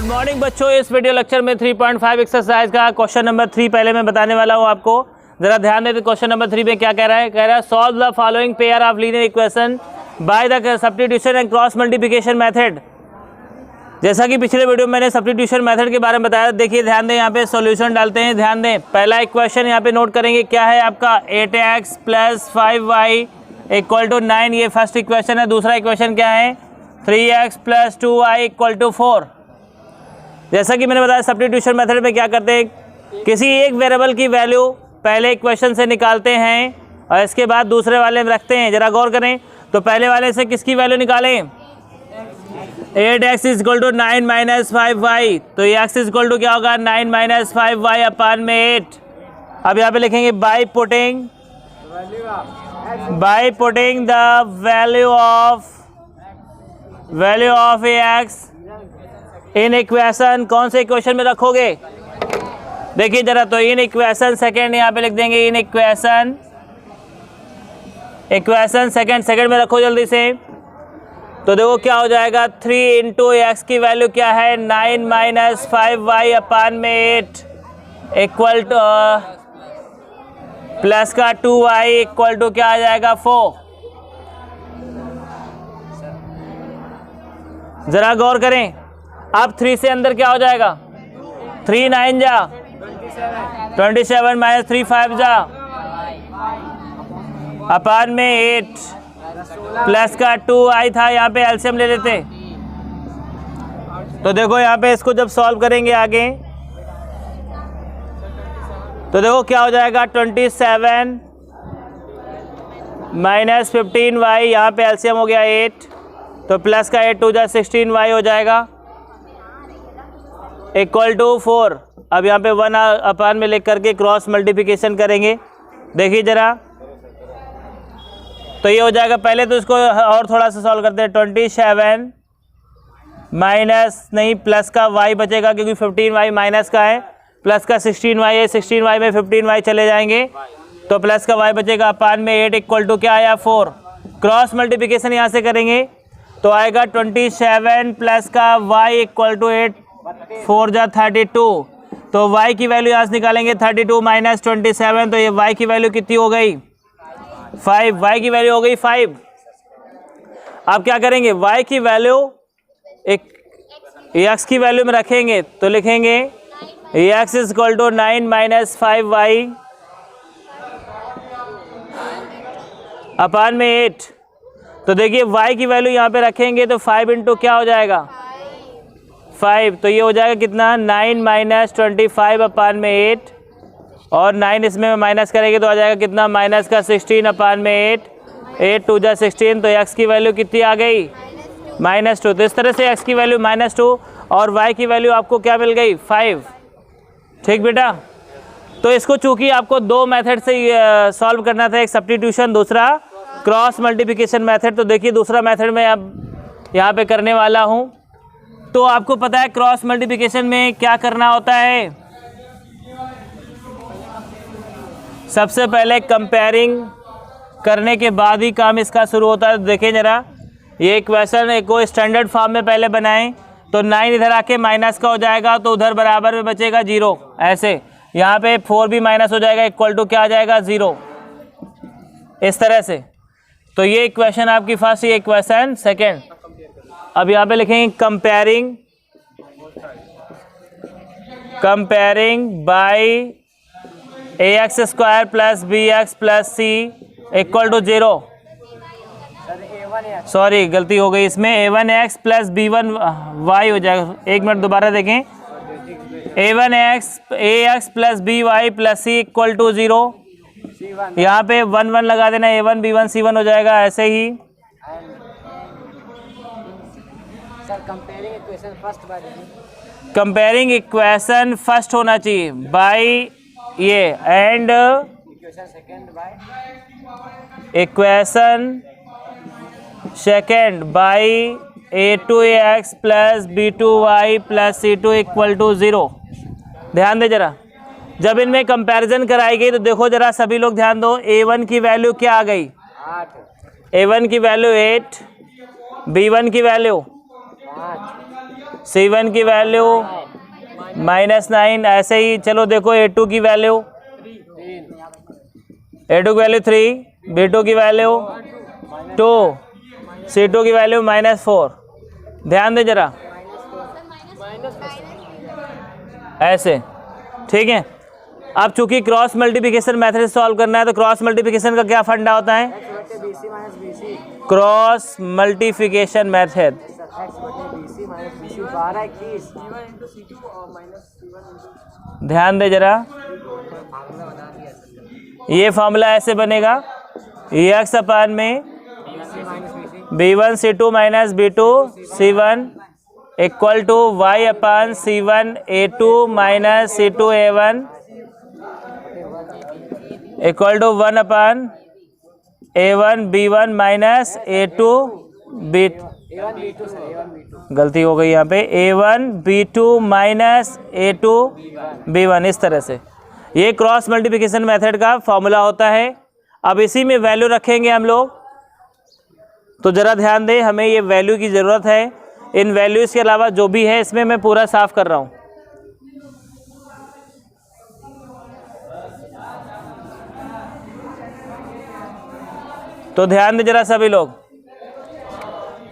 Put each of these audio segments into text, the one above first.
Good morning बच्चों, इस video lecture में 3.5 एक्सरसाइज का क्वेश्चन नंबर 3 पहले मैं बताने वाला हूँ आपको। जरा ध्यान दें क्वेश्चन नंबर 3 में क्या कह रहा है। कह रहा है solve the following pair of linear equation by the substitution and cross multiplication method. जैसा कि पिछले वीडियो में मैंने सब्स्टिट्यूशन मेथड के बारे में बताया। देखिए ध्यान दें, यहाँ पे सॉल्यूशन डालते हैं। ध्यान दें, पहला इक्वेशन यहाँ पे नोट करेंगे क्या है आपका 8x + 5y = 9, ये फर्स्ट इक्वेशन है। दूसरा इक्वेशन क्या है 3x + 2y = 4। जैसा कि मैंने बताया सब्स्टिट्यूशन मेथड में क्या करते हैं, किसी एक वेरिएबल की वैल्यू पहले इक्वेशन से निकालते हैं और इसके बाद दूसरे वाले में रखते हैं। जरा गौर करें तो पहले वाले से किसकी वैल्यू निकालें, 8x = 9 - 5y, तो x = क्या होगा 9 - 5y/8। अब यहाँ पे लिखेंगे by putting the value of ax in equation. कौन से इक्वेशन में रखोगे, देखिए जरा, तो इन इक्वेशन सेकेंड यहाँ पे लिख देंगे। इन इक्वेशन सेकेंड में रखो जल्दी से। तो देखो क्या हो जाएगा 3 × x की वैल्यू क्या है 9 - 5y/8 = प्लस का 2y = क्या आ जाएगा 4। जरा गौर करें, अब 3 से अंदर क्या हो जाएगा 3 × 9 जा 27 - 3 × 5 जा /8 प्लस का 2i था। यहाँ पे एलसीएम ले लेते। तो देखो यहाँ पे इसको जब सॉल्व करेंगे आगे तो देखो क्या हो जाएगा 27 - 15y, यहाँ पे एलसीएम हो गया 8, तो प्लस का 8 × 2 = 16y हो जाएगा = 4। अब यहाँ पे 1 में लिख करके क्रॉस मल्टीप्लिकेशन करेंगे। देखिए जरा, तो ये हो जाएगा। पहले तो इसको और थोड़ा सा सॉल्व करते हैं। 27 माइनस नहीं प्लस का y बचेगा क्योंकि 15y माइनस का है, प्लस का 16y है, 16y में 15y चले जाएंगे तो प्लस का y बचेगा /8 = क्या आया 4। क्रॉस मल्टीप्लिकेशन यहाँ से करेंगे तो आएगा 27 प्लस का y = 8, 4 × 32, तो y की वैल्यू यहाँ से निकालेंगे 32 - 27, तो ये y की वैल्यू कितनी हो गई 5। y की वैल्यू हो गई 5। अब क्या करेंगे, y की वैल्यू एक x की वैल्यू में रखेंगे तो लिखेंगे x = 9 - 5y /8। तो देखिए y की वैल्यू यहाँ पे रखेंगे तो 5 × क्या हो जाएगा 5, तो ये हो जाएगा कितना 9 - 25/8 और 9 इसमें माइनस करेंगे तो आ जाएगा कितना माइनस का 16/8, 8 × 2 = 16, तो x की वैल्यू कितनी आ गई -2। तो इस तरह से x की वैल्यू -2 और y की वैल्यू आपको क्या मिल गई 5। ठीक बेटा, तो इसको चूंकि आपको दो मेथड से सॉल्व करना था, एक सब्स्टिट्यूशन, दूसरा क्रॉस मल्टीप्लिकेशन मेथड। तो देखिए दूसरा मेथड मैं अब यहाँ पे करने वाला हूँ। तो आपको पता है क्रॉस मल्टीप्लिकेशन में क्या करना होता है, सबसे पहले कंपेयरिंग करने के बाद ही काम इसका शुरू होता है। देखिए जरा, ये इक्वेशन को स्टैंडर्ड फॉर्म में पहले बनाएं तो 9 इधर आके माइनस का हो जाएगा तो उधर बराबर में बचेगा 0। ऐसे यहाँ पे 4 भी माइनस हो जाएगा = क्या आ जाएगा 0, इस तरह से। तो ये इक्वेशन आपकी फर्स्ट, ये इक्वेशन सेकेंड। अब यहाँ पे लिखेंगे comparing by ax² + bx + c = 0। Sorry गलती हो गई, इसमें a1x + b1y हो जाएगा। एक मिनट दोबारा देखें, ax + by + c = 0। यहाँ पे 1 1 लगा देना, a1 b1 c1 हो जाएगा। ऐसे ही कंपेयरिंग इक्वेशन फर्स्ट होना चाहिए बाय ये and equation second by a2x + b2y + c2 = 0। ध्यान दे जरा, जब इनमें कंपैरिजन कराई गई तो देखो जरा सभी लोग ध्यान दो, a1 की वैल्यू क्या आ गई 8, a1 की वैल्यू 8, b1 की वैल्यू C1 की वैल्यू -9। ऐसे ही चलो देखो A2 की वैल्यू, A2 की वैल्यू 3, B2 की वैल्यू 2, C2 की वैल्यू -4। ध्यान दे जरा, ऐसे, ठीक है। अब चूंकि क्रॉस मल्टीप्लिकेशन मेथड से सॉल्व करना है, तो क्रॉस मल्टीप्लिकेशन का क्या फंडा होता है? Cross multiplication method. ध्यान दे जरा, ये फॉर्मूला ऐसे बनेगा, x अपान में b1 c2 minus b2 c1 equal to y upon c1 a2 minus c2 a1 equal to 1 upon a1 b1 minus a2 b, गलती हो गई यहाँ पे, a1 b2 minus a2 b1। इस तरह से ये क्रॉस मल्टीप्लिकेशन मेथड का फॉर्मूला होता है। अब इसी में वैल्यू रखेंगे हम लोग, तो ज़रा ध्यान दें, हमें ये वैल्यू की ज़रूरत है। इन वैल्यूज़ के अलावा जो भी है इसमें मैं पूरा साफ कर रहा हूँ। तो ध्यान दें जरा सभी लोग।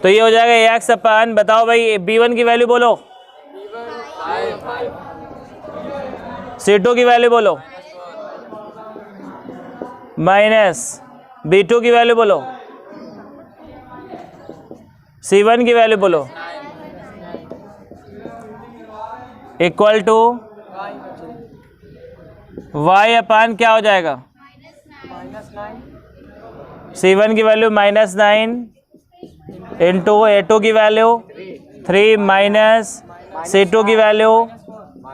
तो ये हो जाएगा x अपान, बताओ भाई b1 की वैल्यू बोलो, c2 की वैल्यू बोलो, माइनस b2 की वैल्यू बोलो, c1 की वैल्यू बोलो, इक्वल टू y अपान क्या हो जाएगा? c1 की वैल्यू -9 इंटू a2 की वैल्यू 3 माइनस c2 की वैल्यू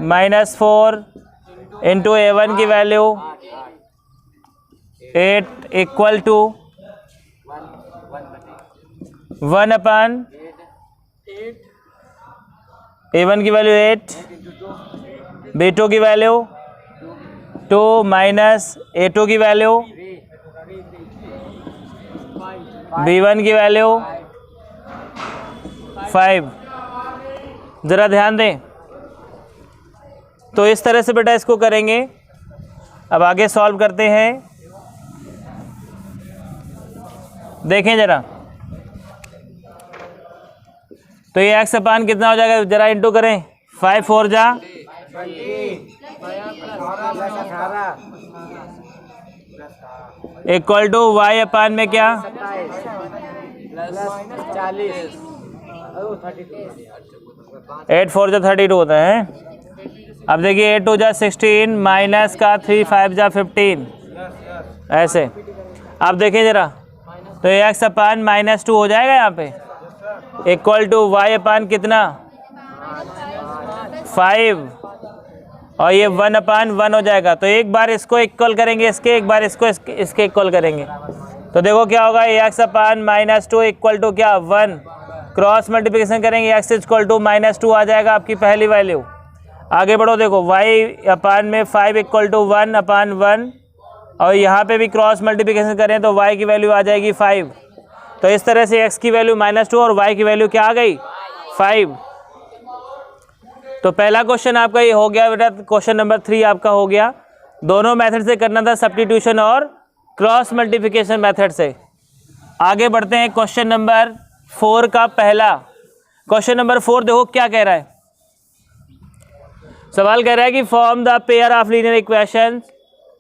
-4 इंटू a1 की value 8 equal to 1 upon a1 की वैल्यू 8, b2 की वैल्यू 2 माइनस a2 की वैल्यू, b1 की वैल्यू 5। ज़रा ध्यान दें। तो इस तरह से बेटा इसको करेंगे। अब आगे सॉल्व करते हैं, देखें ज़रा। तो ये x अपान कितना हो जाएगा, ज़रा इंटू करें, 5 4 जा इक्वल टू y अपान में क्या 8 4 जा 32 होता है। अब देखिए 8 2 जा 16 माइनस का 3 5 जा 15, ऐसे। अब देखें ज़रा, तो x अपान -2 हो जाएगा यहाँ पे, इक्वल टू y अपान कितना 5, और ये 1 अपान 1 हो जाएगा। तो एक बार इसको इक्वल करेंगे इसके, एक बार इसको इसके इक्वल करेंगे। तो देखो क्या होगा, x अपान -2 इक्वल टू क्या 1, क्रॉस मल्टीप्लिकेशन करेंगे x इक्वल टू -2 आ जाएगा आपकी पहली वैल्यू। आगे बढ़ो, देखो y अपान में 5 इक्वल टू 1 अपान 1, और यहाँ पे भी क्रॉस मल्टीप्लिकेशन करें तो y की वैल्यू आ जाएगी 5। तो इस तरह से x की वैल्यू -2 और y की वैल्यू क्या आ गई 5। तो पहला क्वेश्चन आपका ये हो गया बेटा, क्वेश्चन नंबर 3 आपका हो गया। दोनों मेथड से करना था, सब्स्टिट्यूशन और क्रॉस मल्टीप्लिकेशन मेथड से। आगे बढ़ते हैं क्वेश्चन नंबर 4 का पहला। क्वेश्चन नंबर 4 देखो क्या कह रहा है। सवाल कह रहा है कि form the pair of linear equation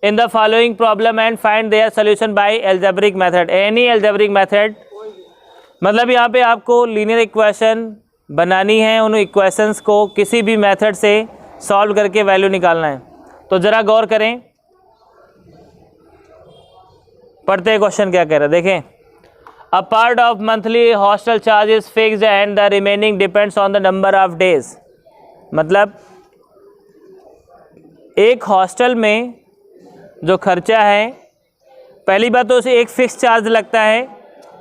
in the following problem and find their solution bye algebraic method, any algebraic method. मतलब यहाँ पे आपको लीनियर इक्वेशन बनानी है, उन इक्वेशंस को किसी भी मेथड से सॉल्व करके वैल्यू निकालना है। तो ज़रा गौर करें, पढ़ते हैं क्वेश्चन क्या कह रहा है, देखें। A part of monthly hostel charge is fixed and the remaining depends on the number of days. मतलब एक हॉस्टल में जो खर्चा है, पहली बात तो उसे एक फिक्स चार्ज लगता है,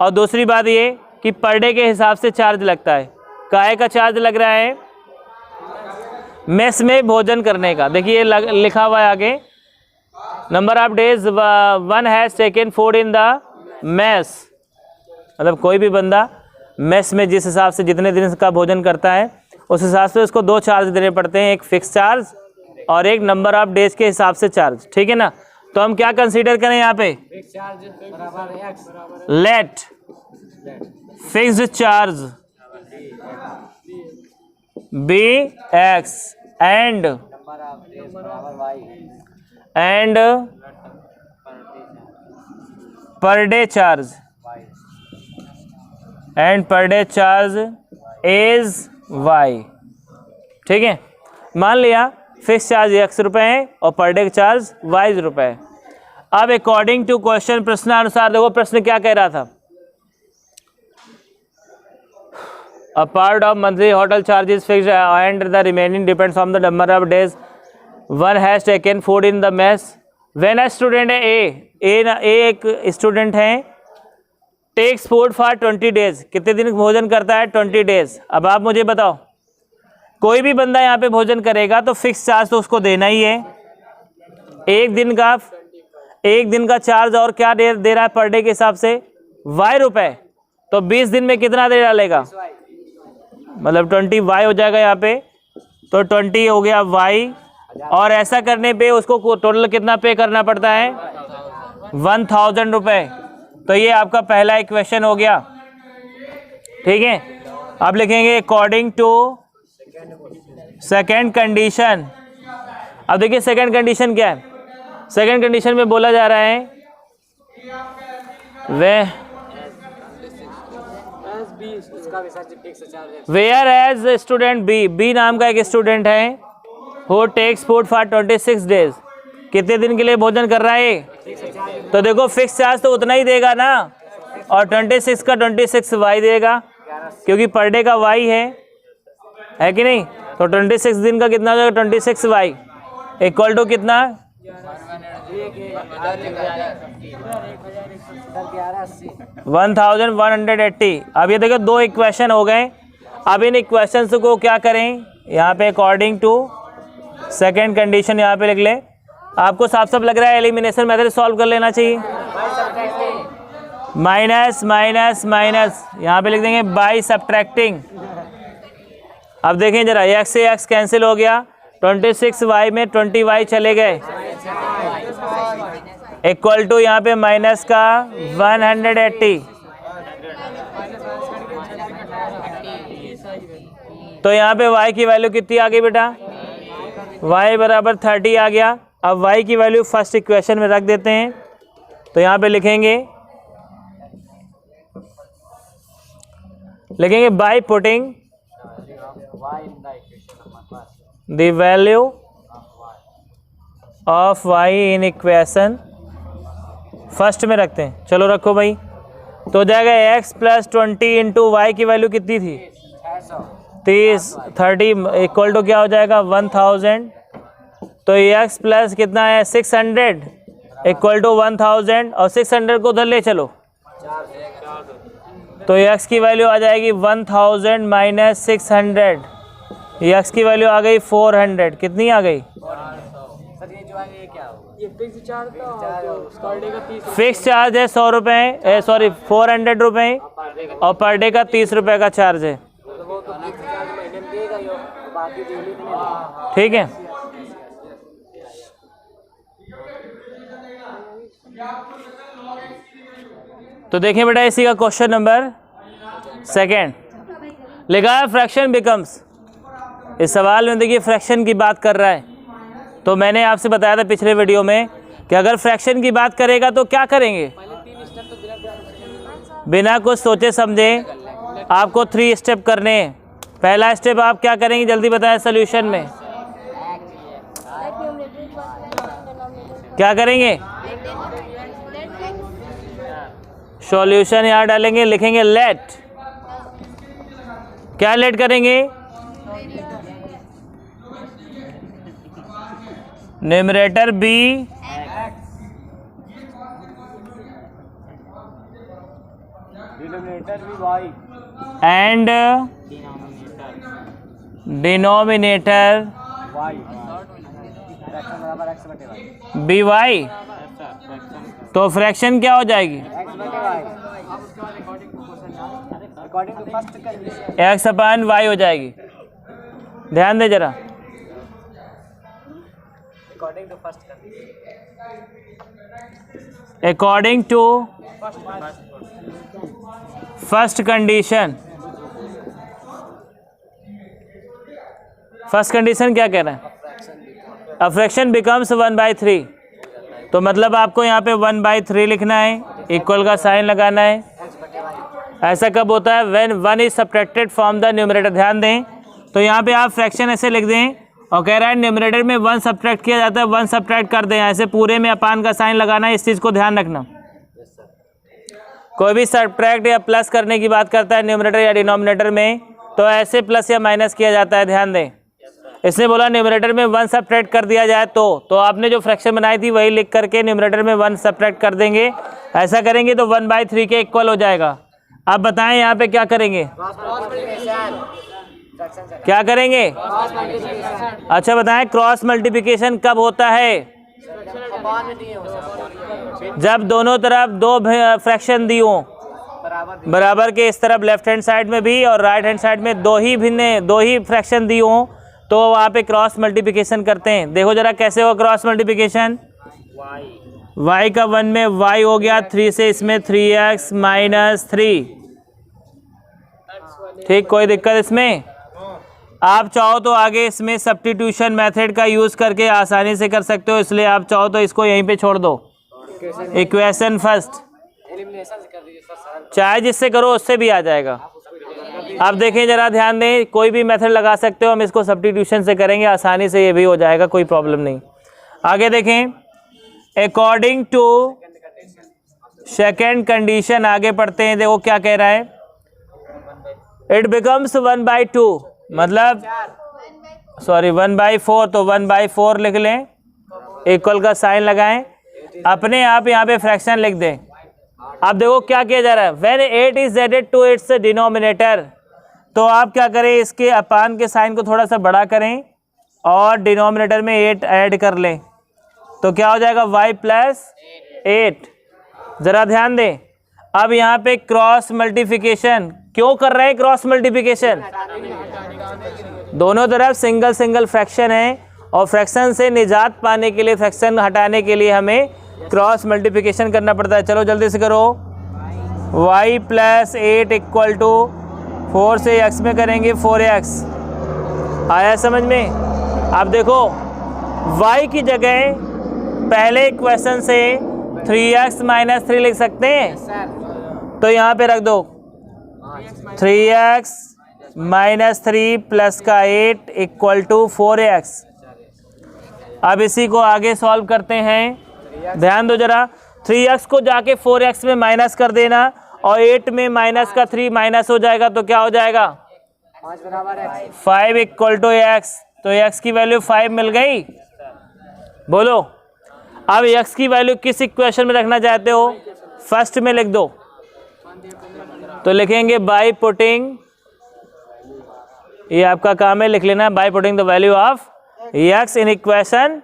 और दूसरी बात ये कि पर डे के हिसाब से चार्ज लगता है। काहे का चार्ज लग रहा है, मेस में भोजन करने का। देखिए लिखा हुआ है आगे, number of days 1 has taken food in the mess. मतलब कोई भी बंदा मेस में जिस हिसाब से जितने दिन का भोजन करता है, उस हिसाब से उसको 2 चार्ज देने पड़ते हैं, एक फिक्स चार्ज और एक नंबर ऑफ डेज के हिसाब से चार्ज, ठीक है ना। तो हम क्या कंसीडर करें यहाँ पे, let fixed charge be X and per day charge is Y, ठीक है। मान लिया फिक्स चार्ज x रुपए है और पर डे चार्ज y रुपए है। अब अकॉर्डिंग टू क्वेश्चन, प्रश्नानुसार देखो प्रश्न क्या कह रहा था, a part of monthly hotel charges fixed and the remaining depends on the number of days one has taken food in the mess when a student है ए एक स्टूडेंट है, टेक्स फूड फॉर 20 डेज, कितने दिन भोजन करता है, 20 days. अब आप मुझे बताओ, कोई भी बंदा यहाँ पे भोजन करेगा तो फिक्स चार्ज तो उसको देना ही है, एक दिन का चार्ज और क्या दे रहा है पर डे के हिसाब से y रुपए, तो 20 दिन में कितना दे डालेगा, मतलब 20 y हो जाएगा यहाँ पे, तो 20 हो गया y, और ऐसा करने पे उसको टोटल कितना पे करना पड़ता है, 1000 रुपए। तो ये आपका पहला इक्वेशन हो गया, ठीक है। अब लिखेंगे अकॉर्डिंग टू सेकेंड कंडीशन। अब देखिए सेकेंड कंडीशन क्या है, सेकेंड कंडीशन में बोला जा रहा है वेयर एज स्टूडेंट बी नाम का एक स्टूडेंट है, who takes food for 26 days, कितने दिन के लिए भोजन कर रहा है, तो देखो फिक्स चार्ज तो उतना ही देगा ना, और 26 का 26 वाई देगा, क्योंकि पर डे का वाई है कि नहीं। तो 26 दिन का कितना हो जाएगा, 26 वाई इक्वल टू कितना, 1180। अब ये देखो 2 इक्वेशन हो गए। अब इन इक्वेशंस को क्या करें, यहाँ पे अकॉर्डिंग टू सेकेंड कंडीशन यहाँ पे लिख ले। आपको साफ साफ लग रहा है एलिमिनेशन मेथड सॉल्व कर लेना चाहिए, माइनस माइनस माइनस यहाँ पे लिख देंगे बाय सब्ट्रैक्टिंग। अब देखें जरा, x से x कैंसिल हो गया, 26y में 20y चले गए, इक्वल टू यहाँ पे माइनस का 180। तो यहाँ पे y की वैल्यू कितनी आ गई बेटा, y बराबर 30 आ गया। अब y की वैल्यू फर्स्ट इक्वेशन में रख देते हैं, तो यहाँ पे लिखेंगे by putting the value of y in equation first में रखते हैं। चलो रखो भाई, तो हो जाएगा x प्लस 20 इंटू वाई की वैल्यू कितनी थी, 30 इक्वल टू क्या हो जाएगा 1000। तो x प्लस कितना है 600 इक्वल टू 1000, और 600 को उधर ले चलो, तो x की वैल्यू आ जाएगी 1000 माइनस 600, x की वैल्यू आ गई 400। कितनी आ गई, फिक्स चार्ज है 100 रुपये, सॉरी 400 रुपये, और पर डे का 30 रुपये का चार्ज है, ठीक है। तो देखें बेटा, इसी का क्वेश्चन नंबर सेकेंड लिखा है फ्रैक्शन बिकम्स। इस सवाल में देखिए फ्रैक्शन की बात कर रहा है, तो मैंने आपसे बताया था पिछले वीडियो में कि अगर फ्रैक्शन की बात करेगा तो क्या करेंगे, बिना कुछ सोचे समझे आपको 3 स्टेप करने हैं। पहला स्टेप आप क्या करेंगे जल्दी बताएं, सॉल्यूशन में क्या करेंगे, सॉल्यूशन यहाँ डालेंगे, लिखेंगे लेट, क्या लेट करेंगे, numerator b and denominator by, तो फ्रैक्शन क्या हो जाएगी, x/y हो जाएगी। ध्यान दे जरा। According to first condition, first condition क्या कह रहा है? A fraction becomes 1/3। तो मतलब आपको यहाँ पे 1/3 लिखना है, इक्वल का साइन लगाना है। ऐसा कब होता है? When 1 is subtracted from the numerator. ध्यान दें, तो यहाँ पे आप फ्रैक्शन ऐसे लिख दें और कह रहा है न्यूमरेटर में 1 सब्ट्रैक्ट किया जाता है, 1 सब्ट्रैक्ट कर दें, ऐसे पूरे में अपान का साइन लगाना है। इस चीज़ को ध्यान रखना। कोई भी सब्ट्रैक्ट या प्लस करने की बात करता है न्यूमरेटर या डिनोमिनेटर में, तो ऐसे प्लस या माइनस किया जाता है। ध्यान दें, इसने बोला न्यूमरेटर में 1 सब्ट्रैक्ट कर दिया जाए तो आपने जो फ्रैक्शन बनाई थी वही लिख करके न्यूमरेटर में 1 सब्ट्रैक्ट कर देंगे। ऐसा करेंगे तो 1/3 के इक्वल हो जाएगा। अब बताएं यहाँ पे क्या करेंगे? क्या करेंगे? अच्छा बताएं, क्रॉस मल्टीप्लिकेशन कब होता है? जब दोनों तरफ दो फ्रैक्शन दी हो, बराबर के इस तरफ लेफ्ट हैंड साइड में भी और राइट हैंड साइड में दो ही फ्रैक्शन दी हो, तो वहाँ पे क्रॉस मल्टीप्लिकेशन करते हैं। देखो जरा कैसे हो क्रॉस मल्टीप्लिकेशन। y का 1 में y हो गया 3 से, इसमें 3x - 3। ठीक, कोई दिक्कत इसमें? आप चाहो तो आगे इसमें सब्स्टिट्यूशन मेथड का यूज़ करके आसानी से कर सकते हो, इसलिए आप चाहो तो इसको यहीं पे छोड़ दो। इक्वेशन फर्स्ट, चाहे जिससे करो उससे भी आ जाएगा। आप देखें जरा, ध्यान दें, कोई भी मेथड लगा सकते हो। हम इसको सब्स्टिट्यूशन से करेंगे, आसानी से ये भी हो जाएगा, कोई प्रॉब्लम नहीं। आगे देखें, अकॉर्डिंग टू सेकेंड कंडीशन, आगे पढ़ते हैं। देखो क्या कह रहा है, इट बिकम्स 1/2, मतलब 1/4, तो 1/4 लिख लें, इक्वल का साइन लगाएं, अपने आप यहाँ पे फ्रैक्शन लिख दें। अब देखो क्या किया जा रहा है, when 8 is added to its denominator, तो आप क्या करें, इसके अपान के साइन को थोड़ा सा बड़ा करें और डिनोमिनेटर में 8 ऐड कर लें, तो क्या हो जाएगा? y + 8। ज़रा ध्यान दें, अब यहाँ पे क्रॉस मल्टीप्लिकेशन क्यों कर रहे हैं? क्रॉस मल्टीप्लिकेशन, दोनों तरफ सिंगल सिंगल फ्रैक्शन है और फ्रैक्शन से निजात पाने के लिए, फ्रैक्शन हटाने के लिए हमें क्रॉस मल्टीप्लिकेशन करना पड़ता है। चलो जल्दी से करो। y + 8 = 4 से x में करेंगे 4x। आया समझ में? अब देखो y की जगह पहले इक्वेशन से 3x - 3 लिख सकते हैं, तो यहाँ पे रख दो 3x - 3 + का 8 = 4x। अब इसी को आगे सॉल्व करते हैं। ध्यान दो जरा, 3x को जाके 4x में माइनस कर देना और 8 में माइनस का 3 माइनस हो जाएगा, तो क्या हो जाएगा? 5 = x। तो x की वैल्यू 5 मिल गई। बोलो, अब x की वैल्यू किस इक्वेशन में रखना चाहते हो? फर्स्ट में लिख दो, तो लिखेंगे बाय पुटिंग, ये आपका काम है लिख लेना, by putting the value of x in equation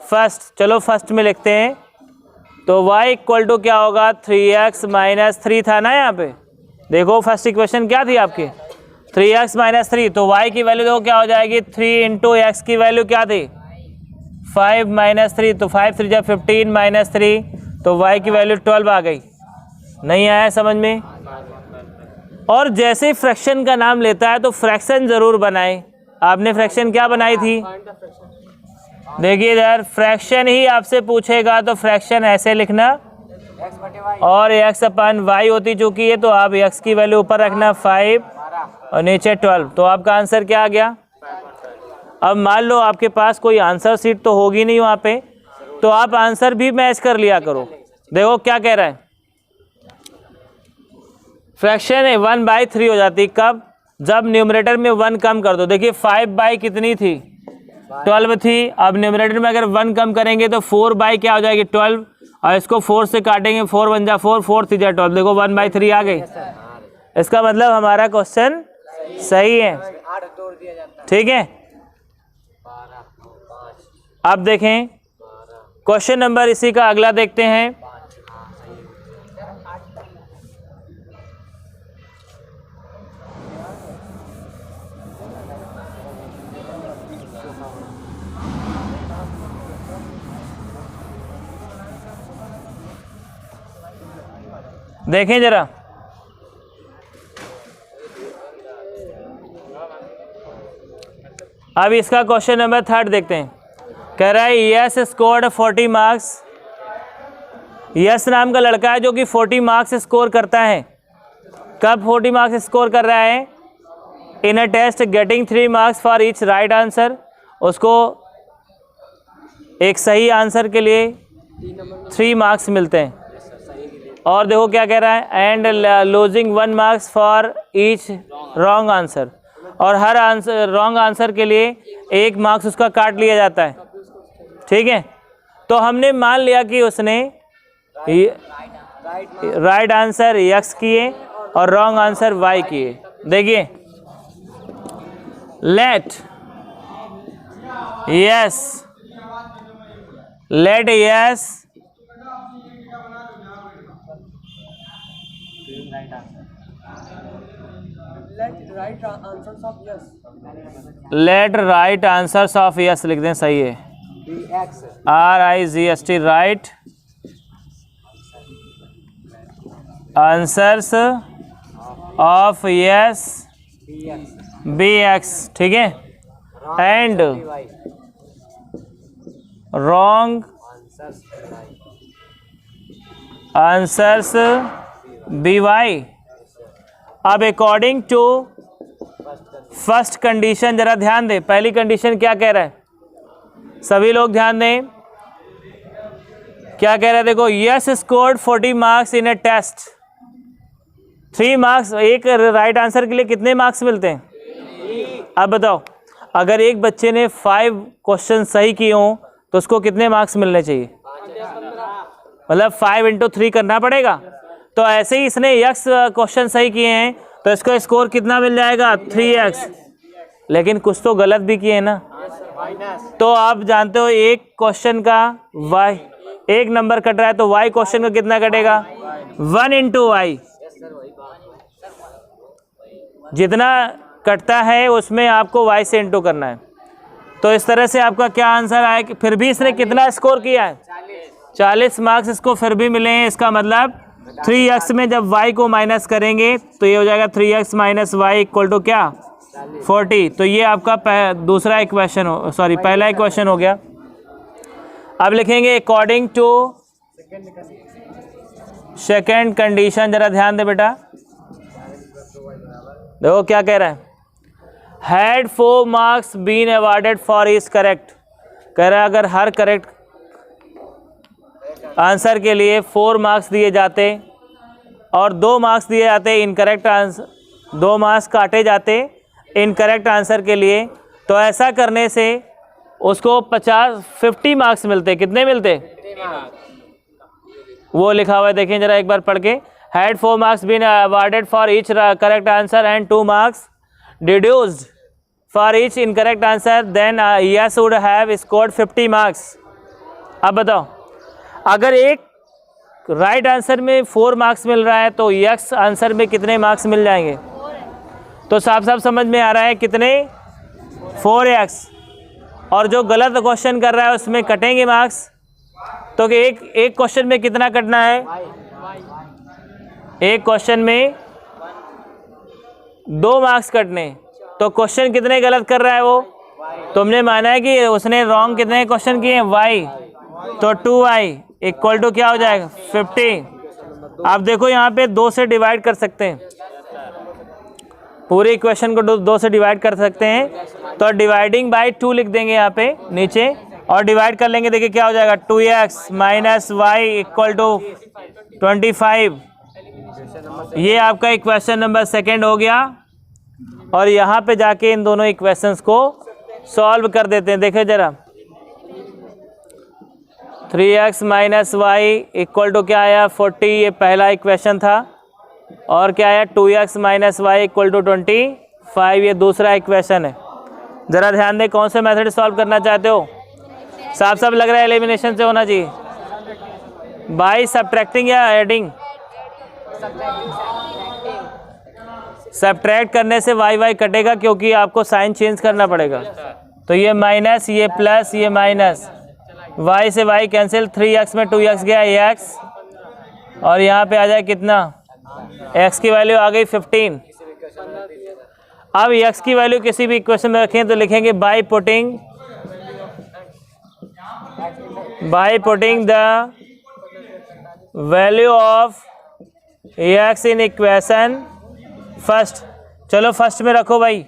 first. चलो फर्स्ट में लिखते हैं, तो y = क्या होगा? 3x - 3 था ना यहाँ पे। देखो फर्स्ट इक्वेशन क्या थी आपकी? 3x - 3, तो y की वैल्यू देखो क्या हो जाएगी? 3 × x की वैल्यू क्या थी? 5 - 3, तो 5 3 = 15 - 3, तो y की वैल्यू 12 आ गई। नहीं आया समझ में? और जैसे फ्रैक्शन का नाम लेता है तो फ्रैक्शन ज़रूर बनाए। आपने फ्रैक्शन क्या बनाई थी? देखिए इधर फ्रैक्शन ही आपसे पूछेगा तो फ्रैक्शन ऐसे लिखना, और x/y होती चुकी है, तो आप x की वैल्यू ऊपर रखना 5 और नीचे 12। तो आपका आंसर क्या आ गया? अब मान लो आपके पास कोई आंसर शीट तो होगी नहीं वहाँ पे, तो आप आंसर भी मैच कर लिया करो। देखो क्या कह रहा है, फ्रैक्शन 1/3 हो जाती कब? जब न्यूमरेटर में 1 कम कर दो। देखिए 5/, कितनी थी? 12 थी। अब न्यूमरेटर में अगर 1 कम करेंगे तो 4/, क्या हो जाएगी? 12, और इसको 4 से काटेंगे, 4 × 1 = 4, 4 × 3 = 12। देखो 1/3 आ गई। इसका मतलब हमारा क्वेश्चन सही है। ठीक है, अब देखें क्वेश्चन नंबर इसी का अगला देखते हैं। देखें जरा, अब इसका क्वेश्चन नंबर 3 देखते हैं। कह रहा है यस स्कोर्ड 40 मार्क्स। यस नाम का लड़का है जो कि 40 मार्क्स स्कोर करता है। कब 40 मार्क्स स्कोर कर रहा है? In a test getting 3 marks for each right answer. उसको एक सही आंसर के लिए 3 मार्क्स मिलते हैं। और देखो क्या कह रहा है, and losing 1 marks for each wrong answer. और हर आंसर रॉन्ग आंसर के लिए 1 मार्क्स उसका काट लिया जाता है। ठीक है, तो हमने मान लिया कि उसने राइट आंसर x किए और रॉन्ग आंसर y किए। देखिए, let Yash let right answers of Yash लिख दें, सही है, RIGST right answers of Yash BX। ठीक है, एंड रॉन्ग आंसर्स BY। अब अकॉर्डिंग टू फर्स्ट कंडीशन, जरा ध्यान दें, पहली कंडीशन क्या कह रहा है, सभी लोग ध्यान दें, क्या कह रहा है? देखो, Yash scored 40 marks in a test. 3 marks, एक राइट आंसर के लिए कितने मार्क्स मिलते हैं? अब बताओ, अगर एक बच्चे ने 5 क्वेश्चन सही किए हों तो उसको कितने मार्क्स मिलने चाहिए? मतलब 5 × 3 करना पड़ेगा। तो ऐसे ही इसने x क्वेश्चन सही किए हैं तो इसको स्कोर कितना मिल जाएगा? 3x। लेकिन कुछ तो गलत भी किए हैं ना, तो आप जानते हो एक क्वेश्चन का y, एक नंबर कट रहा है तो y क्वेश्चन का कितना कटेगा? 1 × y। जितना कटता है उसमें आपको y से इंटू करना है। तो इस तरह से आपका क्या आंसर आया कि फिर भी इसने कितना स्कोर किया है? 40 मार्क्स इसको फिर भी मिले हैं। इसका मतलब 3x में जब y को माइनस करेंगे तो ये हो जाएगा 3x - y = क्या? 40। तो ये आपका दूसरा इक्वेशन हो, सॉरी पहला इक्वेशन हो गया। अब लिखेंगे अकॉर्डिंग टू सेकेंड कंडीशन। जरा ध्यान दे बेटा, देखो क्या कह रहा है, had 4 marks been awarded for each correct. कह रहा है अगर हर करेक्ट आंसर के लिए 4 मार्क्स दिए जाते और 2 मार्क्स दिए जाते इनकरेक्ट आंसर, 2 मार्क्स काटे जाते इनकरेक्ट आंसर के लिए, तो ऐसा करने से उसको 50 मार्क्स मिलते। कितने मिलते? वो लिखा हुआ है, देखें जरा एक बार पढ़ के। Had 4 marks been awarded for each correct answer and 2 marks deducted for each incorrect answer, then Yash would have scored 50 marks. अब बताओ, अगर एक राइट आंसर में 4 मार्क्स मिल रहा है तो यस आंसर में कितने मार्क्स मिल जाएंगे? तो साफ साफ समझ में आ रहा है कितने? 4x। और जो गलत क्वेश्चन कर रहा है उसमें कटेंगे मार्क्स। तो एक क्वेश्चन में कितना कटना है? एक क्वेश्चन में 2 मार्क्स कटने। तो क्वेश्चन कितने गलत कर रहा है वो? तुमने माना है कि उसने रॉन्ग कितने क्वेश्चन किए? y। तो 2y = क्या हो जाएगा? 50। आप देखो यहाँ पे 2 से डिवाइड कर सकते हैं, पूरे इक्वेशन को 2 से डिवाइड कर सकते हैं। तो डिवाइडिंग बाय 2 लिख देंगे यहाँ पे नीचे और डिवाइड कर लेंगे। देखिए क्या हो जाएगा? 2x - y = 25। ये आपका इक्वेशन नंबर 2 हो गया। और यहाँ पे जाके इन दोनों इक्वेशंस को सॉल्व कर देते हैं। देखिए जरा, 3x - y = क्या आया? 40। ये पहला इक्वेशन था। और क्या आया? 2x - y = 25। ये दूसरा इक्वेशन है। ज़रा ध्यान दें, कौन से मेथड सॉल्व करना चाहते हो? साफ साफ लग रहा है एलिमिनेशन से होना चाहिए, बाय सब्ट्रैक्टिंग या एडिंग? सब्ट्रैक्ट करने से y कटेगा क्योंकि आपको साइन चेंज करना पड़ेगा। तो ये माइनस, ये प्लस, ये माइनस, y से y कैंसिल, 3x में 2x गया x, और यहाँ पे आ जाए कितना? x की वैल्यू आ गई 15। अब x की वैल्यू किसी भी इक्वेशन में रखें तो लिखेंगे by putting the value of x in equation first. चलो फर्स्ट में रखो भाई,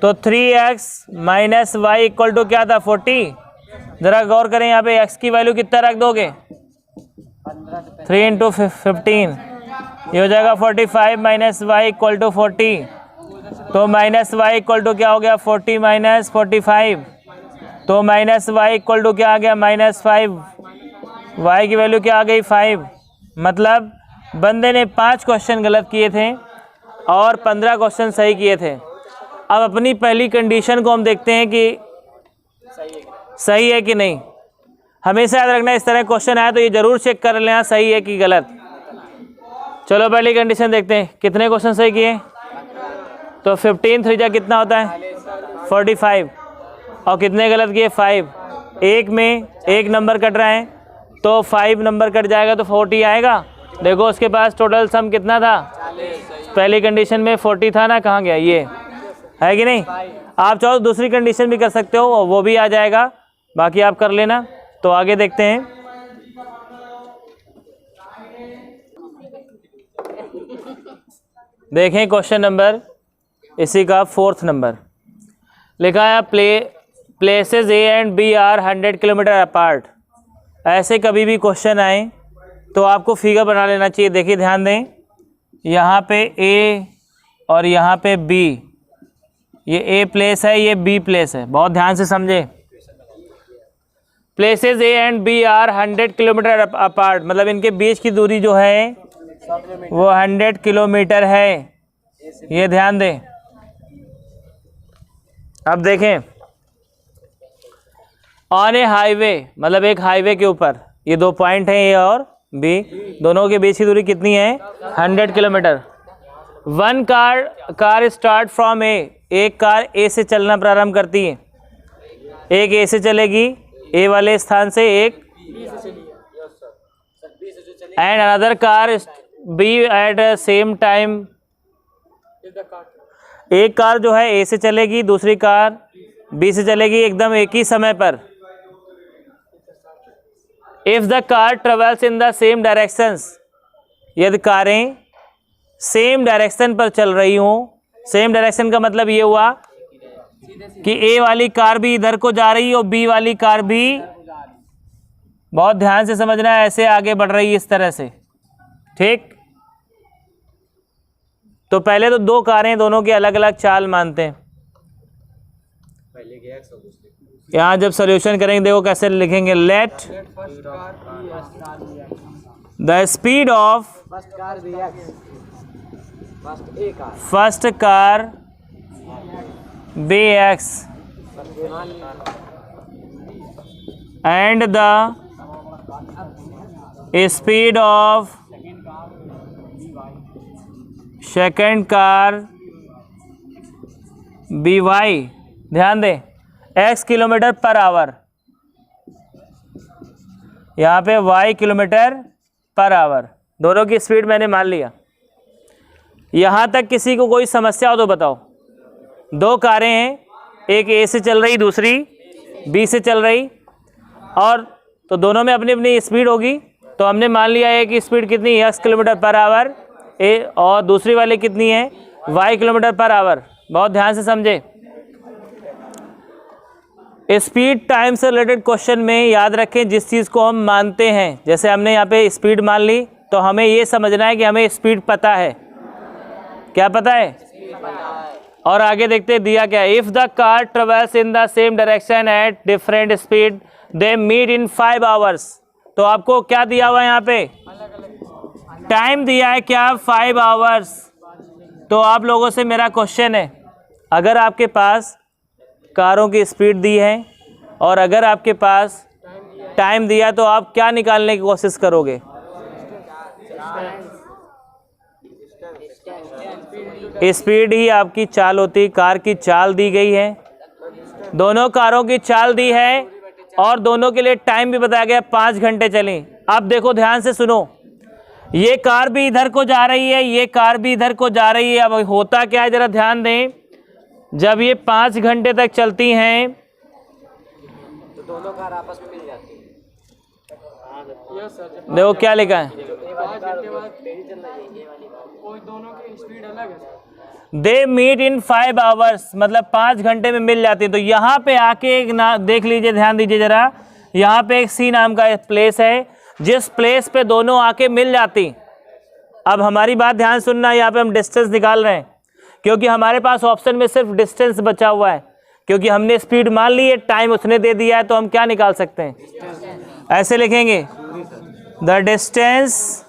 तो 3x minus Y equal to क्या था 40। ज़रा गौर करें यहाँ पे x की वैल्यू कितना रख दोगे, 3 इंटू 15, ये हो जाएगा 45 माइनस वाई इक्वल टू 40। तो माइनस वाई इक्वल टू क्या हो गया 40 माइनस 45, तो माइनस वाई इक्वल टू क्या आ गया -5। वाई की वैल्यू क्या आ गई 5। मतलब बंदे ने 5 क्वेश्चन गलत किए थे और 15 क्वेश्चन सही किए थे। अब अपनी पहली कंडीशन को हम देखते हैं कि सही है कि नहीं। हमेशा याद रखना, इस तरह क्वेश्चन आया तो ये जरूर चेक कर लेना सही है कि गलत। चलो पहली कंडीशन देखते हैं, कितने क्वेश्चन सही किए। तो 15 3 जा कितना होता है 45, और कितने गलत किए 5। एक में एक नंबर कट रहा है तो 5 नंबर कट जाएगा तो 40 आएगा। देखो उसके पास टोटल सम कितना था, पहली कंडीशन में 40 था ना, कहाँ गया, ये है कि नहीं। आप चाहो तो दूसरी कंडीशन भी कर सकते हो, वो भी आ जाएगा, बाकी आप कर लेना। तो आगे देखते हैं। देखें क्वेश्चन नंबर इसी का 4th नंबर लिखा है places A and B are 100 kilometre apart. ऐसे कभी भी क्वेश्चन आए तो आपको फिगर बना लेना चाहिए। देखिए ध्यान दें, यहाँ पे ए और यहाँ पे बी, ये ए प्लेस है, ये बी प्लेस है, बहुत ध्यान से समझे। Places A and B are 100 kilometre apart, मतलब इनके बीच की दूरी जो है वो 100 किलोमीटर है, ये ध्यान दें। अब देखें, ऑन ए हाईवे, मतलब एक हाईवे के ऊपर, ये 2 पॉइंट हैं ए और बी, दोनों के बीच की दूरी कितनी है 100 kilometre. One car start from A, एक कार ए से चलना प्रारंभ करती है, एक ए से चलेगी ए वाले स्थान से, एक and another car B at same time. एक कार जो है ए से चलेगी, दूसरी कार बी से चलेगी एकदम एक ही समय पर। If the car travels in the same directions, यदि कारें सेम डायरेक्शन पर चल रही हों, सेम डायरेक्शन का मतलब ये हुआ कि ए वाली कार भी इधर को जा रही और बी वाली कार भी, बहुत ध्यान से समझना है, ऐसे आगे बढ़ रही है इस तरह से, ठीक। तो पहले तो 2 कारें, दोनों की अलग अलग चाल मानते हैं। यहाँ जब सॉल्यूशन करेंगे देखो कैसे लिखेंगे, let the speed of first car be X and the speed of second car be Y. ध्यान दें, x किलोमीटर पर आवर, यहाँ पे y किलोमीटर पर आवर, दोनों की स्पीड मैंने मान लिया। यहाँ तक किसी को कोई समस्या हो तो बताओ। 2 कारें हैं, एक ए से चल रही, दूसरी बी से चल रही, और तो दोनों में अपनी अपनी स्पीड होगी। तो हमने मान लिया है कि स्पीड कितनी है x किलोमीटर पर आवर ए, और दूसरी वाली कितनी है y किलोमीटर पर आवर। बहुत ध्यान से समझे। स्पीड टाइम से रिलेटेड क्वेश्चन में याद रखें, जिस चीज़ को हम मानते हैं, जैसे हमने यहाँ पे स्पीड मान ली, तो हमें ये समझना है कि हमें स्पीड पता है। क्या पता है? और आगे देखते दिया क्या, if the car travels in the same direction at different speed they meet in 5 hours. तो आपको क्या दिया हुआ है यहाँ पे, टाइम दिया है क्या 5 आवर्स। तो आप लोगों से मेरा क्वेश्चन है, अगर आपके पास कारों की स्पीड दी है और अगर आपके पास टाइम दिया, तो आप क्या निकालने की कोशिश करोगे? स्पीड ही आपकी चाल होती, कार की चाल दी गई है, दोनों कारों की चाल दी है और दोनों के लिए टाइम भी बताया गया 5 घंटे चलें। अब देखो ध्यान से सुनो, ये कार भी इधर को जा रही है, ये कार भी इधर को जा रही है। अब होता क्या है जरा ध्यान दें, जब ये 5 घंटे तक चलती हैं तो दोनों कार आपस में मिल जाती है। देखो क्या लिखा है, दोनों की स्पीड अलग है। दे मीट इन 5 आवर्स, मतलब 5 घंटे में मिल जाती है। तो यहाँ पे आके एक देख लीजिए, ध्यान दीजिए जरा, यहाँ पे एक सी नाम का प्लेस है, जिस प्लेस पे दोनों आके मिल जाती। अब हमारी बात ध्यान सुनना, यहाँ पे हम डिस्टेंस निकाल रहे हैं, क्योंकि हमारे पास ऑप्शन में सिर्फ डिस्टेंस बचा हुआ है, क्योंकि हमने स्पीड मान ली है, टाइम उसने दे दिया है, तो हम क्या निकाल सकते हैं, ऐसे लिखेंगे, the distance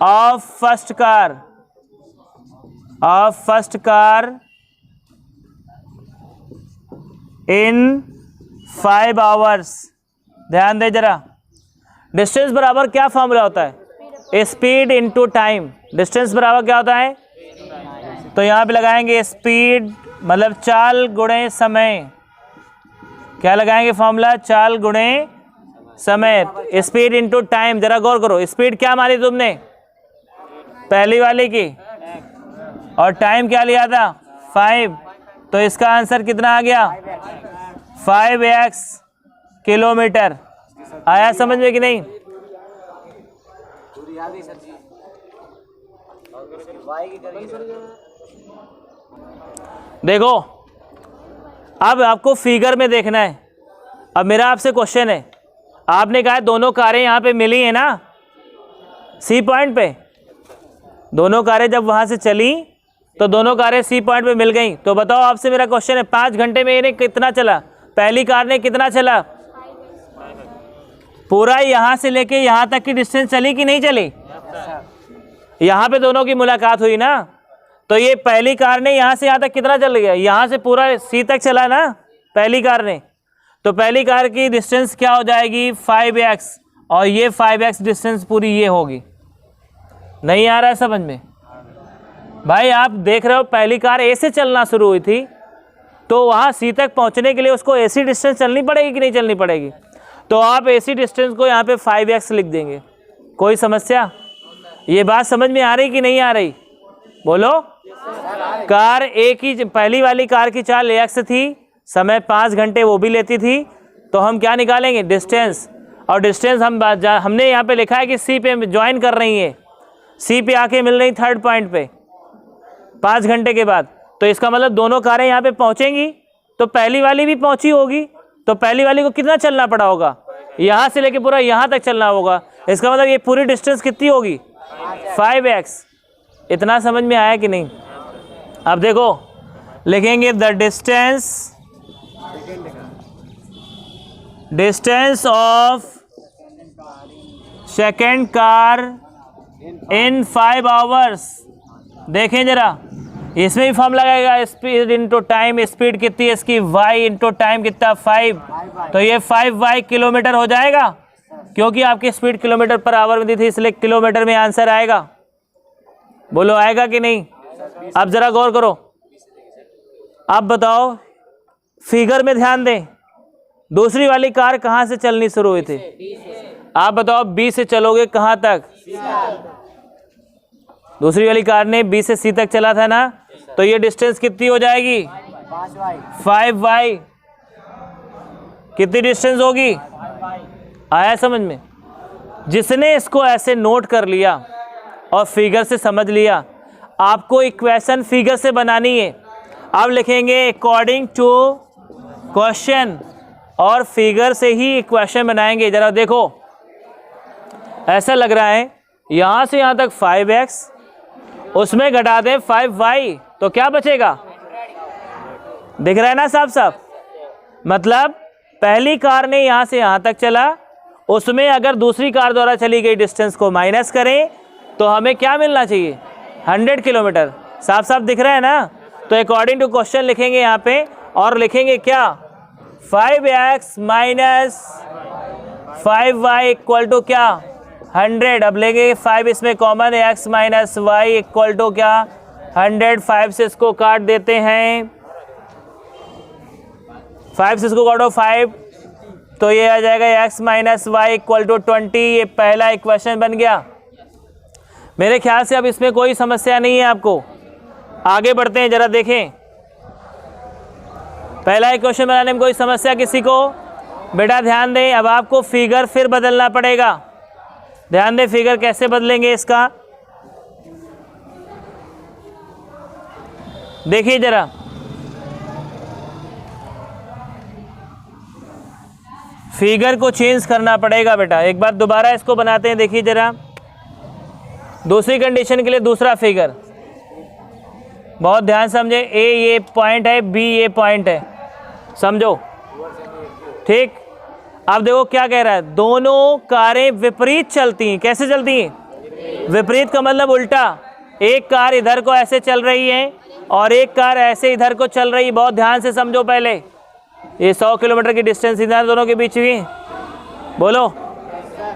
of first car in 5 hours. ध्यान दे जरा, डिस्टेंस बराबर क्या फॉर्मूला होता है, स्पीड इनटू टाइम। डिस्टेंस बराबर क्या होता है, तो यहाँ पे लगाएंगे स्पीड मतलब चाल गुणे समय। क्या लगाएंगे फॉर्मूला, चाल गुणे समय, स्पीड इनटू टाइम। जरा गौर करो, स्पीड क्या मानी तुमने, पहली वाली की, और टाइम क्या लिया था, 5। तो इसका आंसर कितना आ गया, 5x किलोमीटर। आया समझ में कि नहीं? देखो अब आपको फिगर में देखना है। अब मेरा आपसे क्वेश्चन है, आपने कहा दोनों कारें यहाँ पे मिली है ना, सी पॉइंट पे, दोनों कारें जब वहाँ से चली तो दोनों कारें सी पॉइंट पे मिल गई। तो बताओ, आपसे मेरा क्वेश्चन है, 5 घंटे में इन्हें कितना चला, पहली कार ने कितना चला, पूरा यहाँ से लेके यहाँ तक की डिस्टेंस चली कि नहीं चली? यहाँ पे दोनों की मुलाकात हुई ना, तो ये पहली कार ने यहाँ से यहाँ तक कितना चल गया, यहाँ से पूरा सी तक चला ना पहली कार ने। तो पहली कार की डिस्टेंस क्या हो जाएगी, 5x, और ये 5x डिस्टेंस पूरी ये होगी। नहीं आ रहा है समझ में भाई? आप देख रहे हो पहली कार ए से चलना शुरू हुई थी, तो वहाँ सी तक पहुँचने के लिए उसको ऐसी डिस्टेंस चलनी पड़ेगी कि नहीं चलनी पड़ेगी? तो आप ऐसी डिस्टेंस को यहाँ पे 5x लिख देंगे। कोई समस्या? ये बात समझ में आ रही कि नहीं आ रही? बोलो। कार ए की, पहली वाली कार की चाल x थी, समय 5 घंटे वो भी लेती थी, तो हम क्या निकालेंगे, डिस्टेंस। और डिस्टेंस हमने यहाँ पे लिखा है कि सी पे ज्वाइन कर रही है, सी पे आके मिल रही थर्ड पॉइंट पे 5 घंटे के बाद। तो इसका मतलब दोनों कारें यहाँ पे पहुँचेंगी, तो पहली वाली भी पहुँची होगी, तो पहली वाली को कितना चलना पड़ा होगा, यहाँ से लेके पूरा यहाँ तक चलना होगा। इसका मतलब ये पूरी डिस्टेंस कितनी होगी, 5x। इतना समझ में आया कि नहीं? अब देखो लिखेंगे the distance of second car in 5 hours. देखें जरा, इसमें भी फॉर्म लगाएगा, स्पीड इंटू टाइम। स्पीड कितनी है इसकी, y इंटू टाइम कितना, 5। तो ये 5y किलोमीटर हो जाएगा, क्योंकि आपकी स्पीड किलोमीटर पर आवर में दी थी, इसलिए किलोमीटर में आंसर आएगा। बोलो आएगा कि नहीं? अब जरा गौर करो, अब बताओ, फिगर में ध्यान दें, दूसरी वाली कार कहाँ से चलनी शुरू हुई थी? आप बताओ, B से चलोगे कहाँ तक? दूसरी वाली कार ने B से C तक चला था ना, तो ये डिस्टेंस कितनी हो जाएगी, 5y। कितनी डिस्टेंस होगी? आया समझ में? जिसने इसको ऐसे नोट कर लिया और फिगर से समझ लिया, आपको इक्वेशन फिगर से बनानी है। अब लिखेंगे अकॉर्डिंग टू क्वेश्चन, और फिगर से ही इक्वेशन बनाएंगे। जरा देखो, ऐसा लग रहा है यहाँ से यहाँ तक 5x, उसमें घटा दें 5y, तो क्या बचेगा? दिख रहा है ना साफ साफ? मतलब पहली कार ने यहाँ से यहाँ तक चला, उसमें अगर दूसरी कार द्वारा चली गई डिस्टेंस को माइनस करें, तो हमें क्या मिलना चाहिए, 100 किलोमीटर। साफ साफ दिख रहा है ना? तो अकॉर्डिंग टू क्वेश्चन लिखेंगे यहाँ पे, और लिखेंगे क्या, 5x minus 5y equal to क्या, 100। अब लेंगे 5 इसमें कॉमन है, x minus Y equal to क्या, 100। 5 से इसको काट देते हैं, 5 से इसको काटो, 5 तो ये आ जाएगा x minus Y equal to 20। ये पहला इक्वेशन बन गया। मेरे ख्याल से अब इसमें कोई समस्या नहीं है आपको। आगे बढ़ते हैं, जरा देखें। पहला इक्वेशन बनाने में कोई समस्या किसी को? बेटा ध्यान दें, अब आपको फिगर फिर बदलना पड़ेगा। ध्यान दें, फिगर कैसे बदलेंगे इसका देखिए जरा। फिगर को चेंज करना पड़ेगा बेटा। एक बार दोबारा इसको बनाते हैं, देखिए जरा। दूसरी कंडीशन के लिए दूसरा फिगर, बहुत ध्यान समझे। ए ये पॉइंट है, बी ये पॉइंट है, समझो ठीक। अब देखो क्या कह रहा है, दोनों कारें विपरीत चलती हैं। कैसे चलती हैं? विपरीत का मतलब उल्टा। एक कार इधर को ऐसे चल रही है और एक कार ऐसे इधर को चल रही है। बहुत ध्यान से समझो। पहले ये 100 किलोमीटर की डिस्टेंस इधर दोनों के बीच में, बोलो।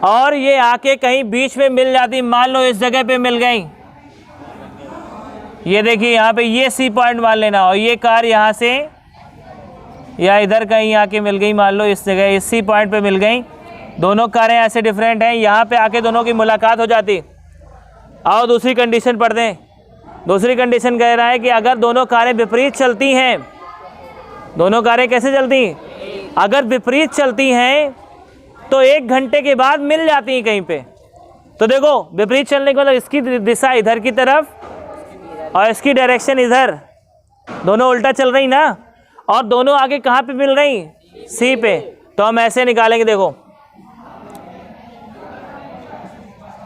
और ये आके कहीं बीच में मिल जाती, मान लो इस जगह पे मिल गई। ये देखिए यहाँ पे ये सी पॉइंट मान लेना, और ये कार यहाँ से या इधर कहीं आके मिल गई, मान लो इस जगह इस सी पॉइंट पे मिल गई। दोनों कारें ऐसे डिफरेंट हैं, यहाँ पे आके दोनों की मुलाकात हो जाती। आओ दूसरी कंडीशन पढ़ दें। दूसरी कंडीशन कह रहा है कि अगर दोनों कारें विपरीत चलती हैं, दोनों कारें कैसे चलती हैं? अगर विपरीत चलती हैं तो 1 घंटे के बाद मिल जाती हैं कहीं पे। तो देखो विपरीत चलने का मतलब इसकी दिशा इधर की तरफ और इसकी डायरेक्शन इधर, दोनों उल्टा चल रही ना। और दोनों आगे कहाँ पे मिल रही? सी पे। तो हम ऐसे निकालेंगे, देखो।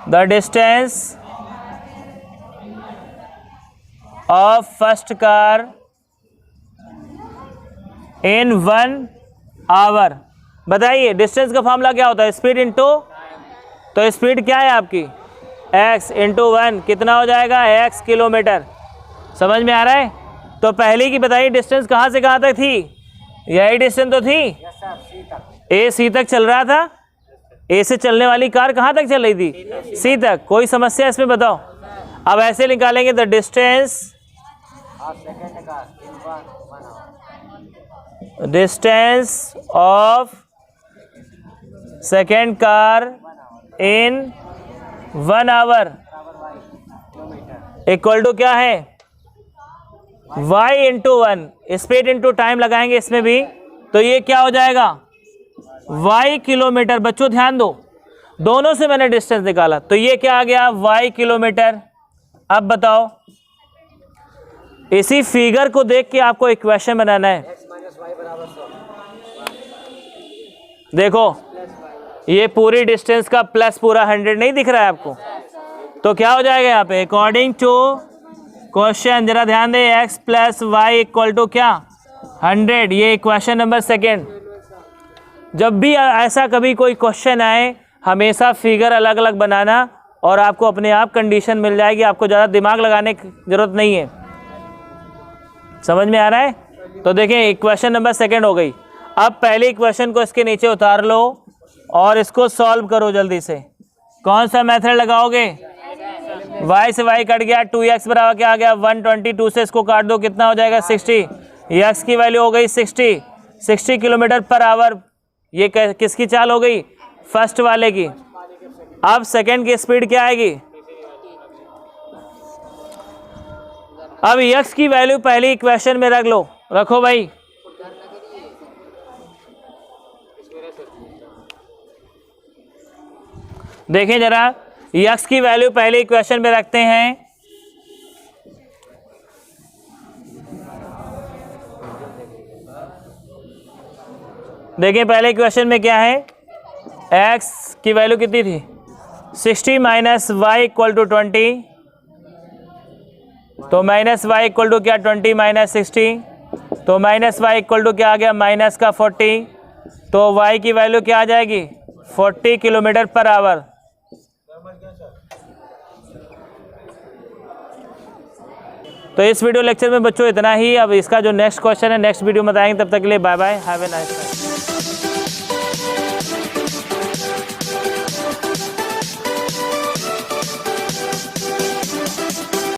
The distance of first car in 1 hour. बताइए डिस्टेंस का फॉर्मूला क्या होता है? स्पीड इंटू, तो स्पीड क्या है आपकी? x इंटू 1 कितना हो जाएगा? x kilometre. समझ में आ रहा है? तो पहले की बताइए डिस्टेंस कहाँ से कहाँ तक थी? यही डिस्टेंस तो थी। ए सी तक चल रहा था। ए से चलने वाली कार कहाँ तक चल रही थी? सी तक। कोई समस्या इसमें बताओ? अब ऐसे निकालेंगे, the distance of second car in 1 hour equal to क्या है? y into 1। Speed into time लगाएंगे इसमें भी, तो ये क्या हो जाएगा? y kilometre. बच्चों ध्यान दो, दोनों से मैंने डिस्टेंस निकाला, तो ये क्या आ गया? y kilometre. अब बताओ, इसी फिगर को देख के आपको इक्वेशन बनाना है। देखो ये पूरी डिस्टेंस का प्लस पूरा 100 नहीं दिख रहा है आपको? तो क्या हो जाएगा यहाँ पे? अकॉर्डिंग टू क्वेश्चन, जरा ध्यान दे, x plus Y equal to क्या? 100। ये इक्वेशन नंबर सेकेंड। जब भी ऐसा कभी कोई क्वेश्चन आए, हमेशा फिगर अलग अलग बनाना और आपको अपने आप कंडीशन मिल जाएगी। आपको ज़्यादा दिमाग लगाने की ज़रूरत नहीं है। समझ में आ रहा है? तो देखें इक्वेशन नंबर सेकेंड हो गई। अब पहले इक्वेशन को इसके नीचे उतार लो और इसको सॉल्व करो जल्दी से। कौन सा मेथड लगाओगे? y से y कट गया, 2x बराबर क्या आ गया? 122 से इसको काट दो, कितना हो जाएगा? 60। x की वैल्यू हो गई 60 किलोमीटर पर आवर। ये किसकी चाल हो गई? फर्स्ट वाले की। अब सेकंड की स्पीड क्या आएगी? अब x की वैल्यू पहली इक्वेशन में रख लो, रखो भाई। देखें जरा, x की वैल्यू पहले इक्वेशन में रखते हैं। देखें पहले इक्वेशन में क्या है? x की वैल्यू कितनी थी? 60 माइनस वाई इक्वल टू 20। तो माइनस वाई इक्वल टू क्या? 20 माइनस 60। तो माइनस वाई इक्वल टू क्या आ गया? माइनस का 40। तो y की वैल्यू क्या आ जाएगी? 40 किलोमीटर पर आवर। तो इस वीडियो लेक्चर में बच्चों इतना ही। अब इसका जो नेक्स्ट क्वेश्चन है नेक्स्ट वीडियो में बताएंगे। तब तक के लिए bye bye, have a nice day.